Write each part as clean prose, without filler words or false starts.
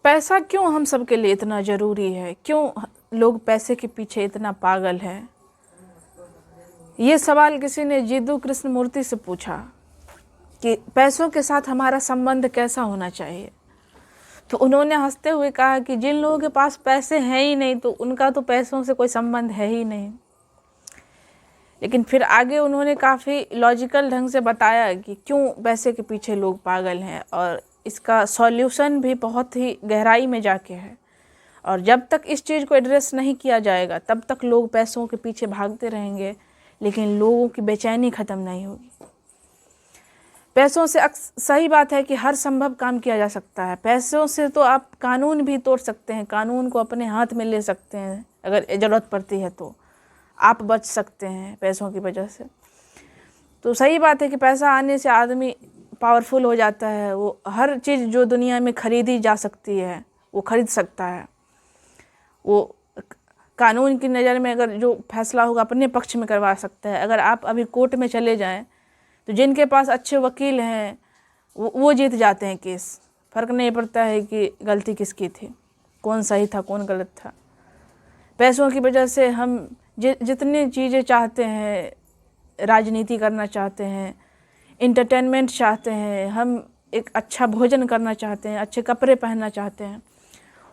पैसा क्यों हम सब के लिए इतना ज़रूरी है? क्यों लोग पैसे के पीछे इतना पागल हैं? ये सवाल किसी ने जिद्दू कृष्णमूर्ति से पूछा कि पैसों के साथ हमारा संबंध कैसा होना चाहिए। तो उन्होंने हंसते हुए कहा कि जिन लोगों के पास पैसे हैं ही नहीं तो उनका तो पैसों से कोई संबंध है ही नहीं। लेकिन फिर आगे उन्होंने काफ़ी लॉजिकल ढंग से बताया कि क्यों पैसे के पीछे लोग पागल हैं, और इसका सॉल्यूशन भी बहुत ही गहराई में जाके है। और जब तक इस चीज़ को एड्रेस नहीं किया जाएगा तब तक लोग पैसों के पीछे भागते रहेंगे, लेकिन लोगों की बेचैनी ख़त्म नहीं होगी। पैसों से सही बात है कि हर संभव काम किया जा सकता है। पैसों से तो आप कानून भी तोड़ सकते हैं, कानून को अपने हाथ में ले सकते हैं। अगर ज़रूरत पड़ती है तो आप बच सकते हैं पैसों की वजह से। तो सही बात है कि पैसा आने से आदमी पावरफुल हो जाता है। वो हर चीज़ जो दुनिया में खरीदी जा सकती है वो खरीद सकता है। वो कानून की नज़र में अगर जो फैसला होगा अपने पक्ष में करवा सकता है। अगर आप अभी कोर्ट में चले जाएं तो जिनके पास अच्छे वकील हैं वो जीत जाते हैं केस। फ़र्क नहीं पड़ता है कि गलती किसकी थी, कौन सही था कौन गलत था। पैसों की वजह से हम जितनी चीज़ें चाहते हैं, राजनीति करना चाहते हैं, इंटरटेनमेंट चाहते हैं, हम एक अच्छा भोजन करना चाहते हैं, अच्छे कपड़े पहनना चाहते हैं,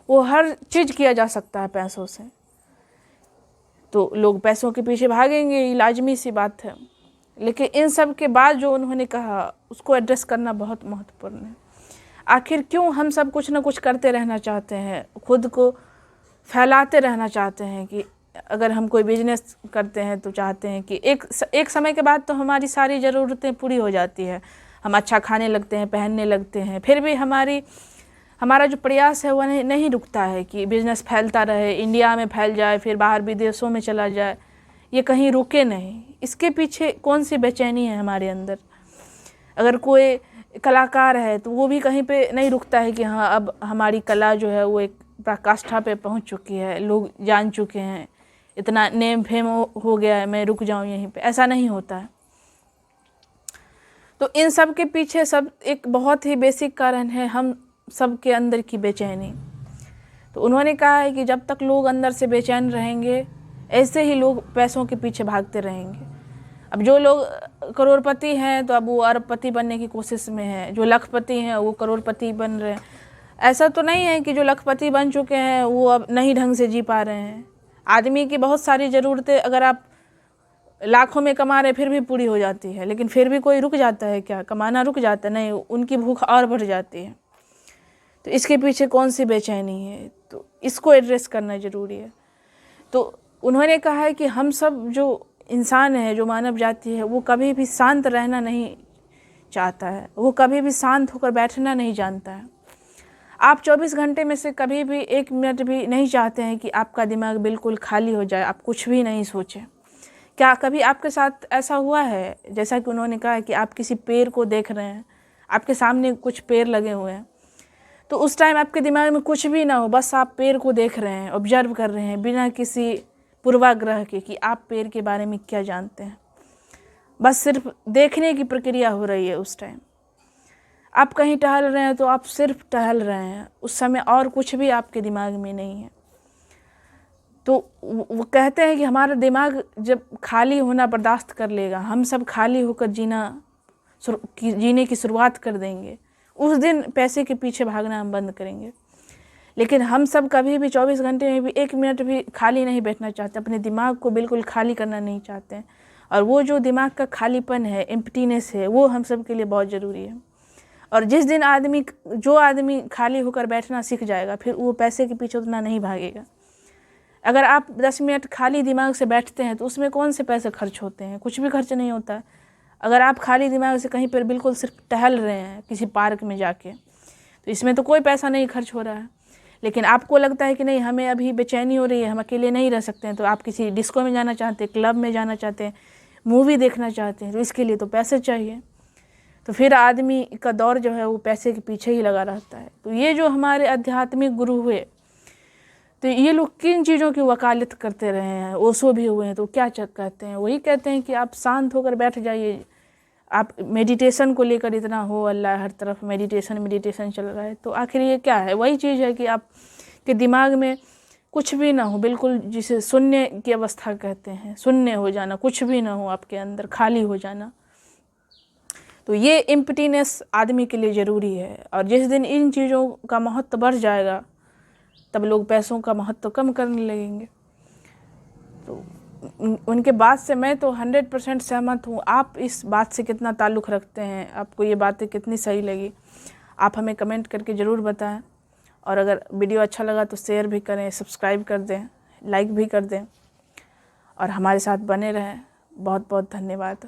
वो हर चीज़ किया जा सकता है पैसों से। तो लोग पैसों के पीछे भागेंगे, ये लाजमी सी बात है। लेकिन इन सब के बाद जो उन्होंने कहा उसको एड्रेस करना बहुत महत्वपूर्ण है। आखिर क्यों हम सब कुछ ना कुछ करते रहना चाहते हैं, खुद को फैलाते रहना चाहते हैं कि अगर हम कोई बिजनेस करते हैं तो चाहते हैं कि एक समय के बाद तो हमारी सारी ज़रूरतें पूरी हो जाती है, हम अच्छा खाने लगते हैं, पहनने लगते हैं, फिर भी हमारा जो प्रयास है वह नहीं रुकता है कि बिज़नेस फैलता रहे, इंडिया में फैल जाए, फिर बाहर विदेशों में चला जाए, ये कहीं रुके नहीं। इसके पीछे कौन सी बेचैनी है हमारे अंदर। अगर कोई कलाकार है तो वो भी कहीं पे नहीं रुकता है कि हाँ अब हमारी कला जो है वो एक पराकाष्ठा पे पहुंच चुकी है, लोग जान चुके हैं, इतना नेम फेम हो गया है, मैं रुक जाऊं यहीं पे। ऐसा नहीं होता है। तो इन सब के पीछे सब एक बहुत ही बेसिक कारण है हम सब के अंदर की बेचैनी। तो उन्होंने कहा है कि जब तक लोग अंदर से बेचैन रहेंगे ऐसे ही लोग पैसों के पीछे भागते रहेंगे। अब जो लोग करोड़पति हैं तो अब वो अरबपति बनने की कोशिश में हैं, जो लखपति हैं वो करोड़पति बन रहे हैं। ऐसा तो नहीं है कि जो लखपति बन चुके हैं वो अब नहीं ढंग से जी पा रहे हैं। आदमी की बहुत सारी ज़रूरतें अगर आप लाखों में कमा रहे फिर भी पूरी हो जाती है, लेकिन फिर भी कोई रुक जाता है क्या? कमाना रुक जाता है? नहीं, उनकी भूख और बढ़ जाती है। तो इसके पीछे कौन सी बेचैनी है, तो इसको एड्रेस करना ज़रूरी है। तो उन्होंने कहा है कि हम सब जो इंसान है, जो मानव जाति है, वो कभी भी शांत रहना नहीं चाहता है, वो कभी भी शांत होकर बैठना नहीं जानता है। आप 24 घंटे में से कभी भी 1 मिनट भी नहीं चाहते हैं कि आपका दिमाग बिल्कुल खाली हो जाए, आप कुछ भी नहीं सोचें। क्या कभी आपके साथ ऐसा हुआ है, जैसा कि उन्होंने कहा कि आप किसी पेड़ को देख रहे हैं, आपके सामने कुछ पेड़ लगे हुए हैं, तो उस टाइम आपके दिमाग में कुछ भी ना हो, बस आप पेड़ को देख रहे हैं, ऑब्जर्व कर रहे हैं, बिना किसी पूर्वाग्रह के कि आप पेड़ के बारे में क्या जानते हैं। बस सिर्फ देखने की प्रक्रिया हो रही है उस टाइम। आप कहीं टहल रहे हैं तो आप सिर्फ टहल रहे हैं, उस समय और कुछ भी आपके दिमाग में नहीं है। तो वो कहते हैं कि हमारा दिमाग जब खाली होना बर्दाश्त कर लेगा, हम सब खाली होकर जीने की शुरुआत कर देंगे, उस दिन पैसे के पीछे भागना हम बंद करेंगे। लेकिन हम सब कभी भी 24 घंटे में भी 1 मिनट भी खाली नहीं बैठना चाहते, अपने दिमाग को बिल्कुल खाली करना नहीं चाहते हैं। और वो जो दिमाग का खालीपन है, एम्प्टीनेस है, वो हम सब के लिए बहुत ज़रूरी है। और जिस दिन जो आदमी खाली होकर बैठना सीख जाएगा फिर वो पैसे के पीछे उतना नहीं भागेगा। अगर आप 10 मिनट खाली दिमाग से बैठते हैं तो उसमें कौन से पैसे खर्च होते हैं? कुछ भी खर्च नहीं होता है। अगर आप खाली दिमाग से कहीं पर बिल्कुल सिर्फ टहल रहे हैं किसी पार्क में जाके, तो इसमें तो कोई पैसा नहीं खर्च हो रहा है। लेकिन आपको लगता है कि नहीं, हमें अभी बेचैनी हो रही है, हम अकेले नहीं रह सकते हैं, तो आप किसी डिस्को में जाना चाहते हैं, क्लब में जाना चाहते हैं, मूवी देखना चाहते हैं, तो इसके लिए तो पैसे चाहिए। तो फिर आदमी का दौर जो है वो पैसे के पीछे ही लगा रहता है। तो ये जो हमारे आध्यात्मिक गुरु हुए, तो ये लोग किन चीज़ों की वकालत करते रहे हैं, ओशो भी हुए हैं, तो क्या कहते हैं? वही कहते हैं कि आप शांत होकर बैठ जाइए, आप मेडिटेशन को लेकर इतना हो, अल्लाह हर तरफ मेडिटेशन चल रहा है, तो आखिर ये क्या है? वही चीज़ है कि आप के दिमाग में कुछ भी ना हो, बिल्कुल जिसे शून्य की अवस्था कहते हैं, शून्य हो जाना, कुछ भी ना हो आपके अंदर, खाली हो जाना। तो ये एम्प्टीनेस आदमी के लिए ज़रूरी है। और जिस दिन इन चीज़ों का महत्व बढ़ जाएगा तब लोग पैसों का महत्व कम करने लगेंगे। तो उनके बात से मैं तो 100% सहमत हूँ। आप इस बात से कितना ताल्लुक़ रखते हैं, आपको ये बातें कितनी सही लगी, आप हमें कमेंट करके ज़रूर बताएं। और अगर वीडियो अच्छा लगा तो शेयर भी करें, सब्सक्राइब कर दें, लाइक भी कर दें और हमारे साथ बने रहें। बहुत बहुत धन्यवाद।